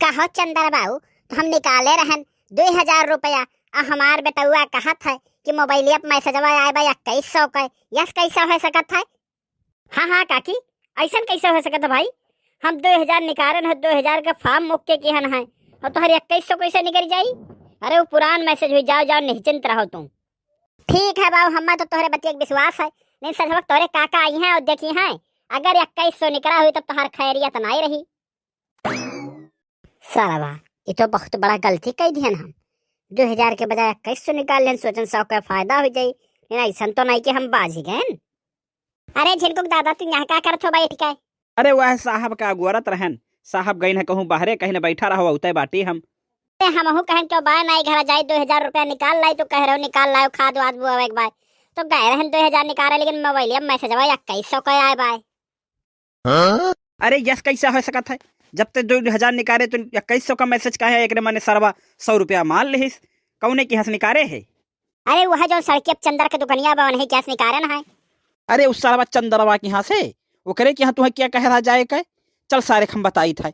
कहो चंदर बाबू, तो हम निकाले रहन 2000 रुपया। हमार बेटुआ कहत है कि मोबाइलिया पे मैसेजवा आए बा 2100 का। यस कैसा हो सकत है? हाँ हाँ काकी, ऐसा कैसे हो सकत है भाई? हम 2000 निकालन है, 2000 का फॉर्म मुक्के किहन है और तोहर 2100 कैसे निकल जाई? अरे वो पुरान मैसेज हुई, जाओ जाओ निश्चिंत रहो तुम। ठीक है बाबू, हम्मा तो तोहरे बतिया विश्वास है, लेकिन सच वक्त तोहरे काका आई हैं और देखी हैं, अगर 2100 निकला हुई तब तोहर खैरियत नहीं रही। साला बा, ये तो बहुत बड़ा गलती कही दिहन हम। 2000 के बजाय 2100 निकाल लें, सोचन 100 का फायदा हो जाये, लेकिन ऐसा तो नहीं कि हम बाज ही गए। अरे झिनकुक दादा, तू यहाँ क्या करत हो बैठ के? अरे वह साहब का गोरत रहन, साहब गई है कहूँ बाहरे, कहीं न बैठा रहो उतय बाटी हम। हमहू कहन क्यों बाय नहीं घर जाए 2000 रुपया निकाल लाई, तो कह रहे हो निकाल लाओ खाद वाद बुआ एक बार, तो गए रहन 2000 निकाले, लेकिन मोबाइल अब मैसेज आया 2100 का आए बाय। अरे यस कैसा हो सकत है? जब तक 2000 निकाले तो 2100 का मैसेज का है, एक मने सरवा 100 रुपया मान लिहिस, कौने की हंस निकारे है? अरे वह जो सड़के चंदर के दुकनिया बन है, क्या निकारे ना है? अरे उस सरवा चंदरवा के यहाँ से वो करे कि हाँ तुम्हें क्या कह रहा जाए कह, चल सारे हम बताई था।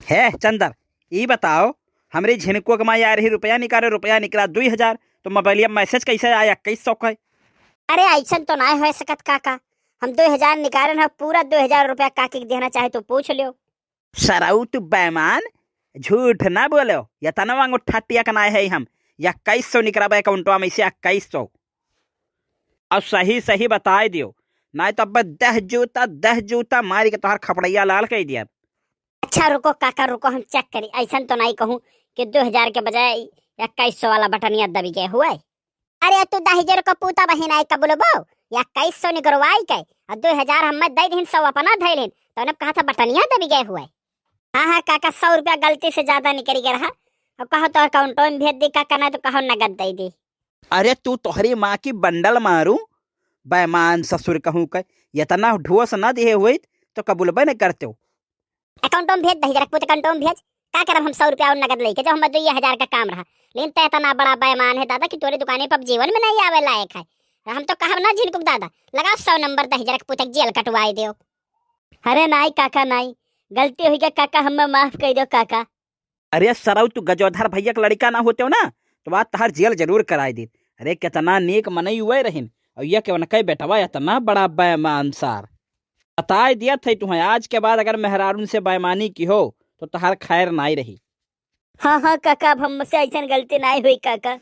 है चंदर, ये बताओ हमरे झिनको के माया रही रुपया निकाले, रुपया निकला 2000, तो मोबाइलिया मैसेज कैसे आया 2100 का? अरे ऐसा तो ना हो सकत काका, हम 2000 निकाले ना, पूरा 2000 रुपया काकी के देना चाहे तो पूछ लो। सराऊ तू बेमान, झूठ ना बोलो, या तना ठाटिया कनाए है हम 2100 निकला अकाउंटवा में से 2100। अब सही सही बताए दियो, ना तो अब 10 जूता मारी के तोहर खपड़ैया लाल कह दिया। अच्छा रुको काका रुको, हम चेक करी, ऐसा तो नहीं कहूँ कि 2000 के बजाय 2100 वाला बटनिया दबी गए हुआ। अरे तू 10,000 का पूता बहिन आई कबूल बो, 2100 निकलवाई के और 2000 हम दे दिन 100 अपना धैलिन, तो उन्हें कहा था बटनिया दबी गए हुए। हाँ हाँ काका, 100 रुपया गलती से ज्यादा निकल गया रहा, और कहो तो अकाउंटों में भेज दी काका, ना तो कहो नगद दे दी। अरे तू तोहरी माँ की बंडल मारू, बेमान ससुर कहूँ के इतना ढोस न दिए हुए तो कबूलबे न करते हो। अकाउंटों में भेज, 10,000 पूत अकाउंटों में भेज, क्या करब हम 100 रुपया और नगद लेके, जब हम 2000 का काम रहा, लेकिन तय इतना बड़ा बेमान है दादा कि तोरे दुकाने पर जीवन में नहीं आवे लायक है। हम तो कहब ना झिनकुक दादा, लगा 100 नंबर 10,000 का पूतक जेल कटवाई दो। अरे नहीं काका नहीं, गलती हुई क्या काका, हमें माफ कर दो काका। अरे सराउ तू गजोधर भैया का लड़का ना होते हो ना, तो बात तहार जेल जरूर कराई दी। अरे कितना नेक मनई हुए रहीन, और यह के कई बेटवा इतना बड़ा बेमान सार बताए दिया थे तुम्हें, आज के बाद अगर मेहरारून से बेईमानी की हो तो तहार खैर नहीं रही। हाँ हाँ काका, अब हमसे ऐसा गलती नहीं हुई काका।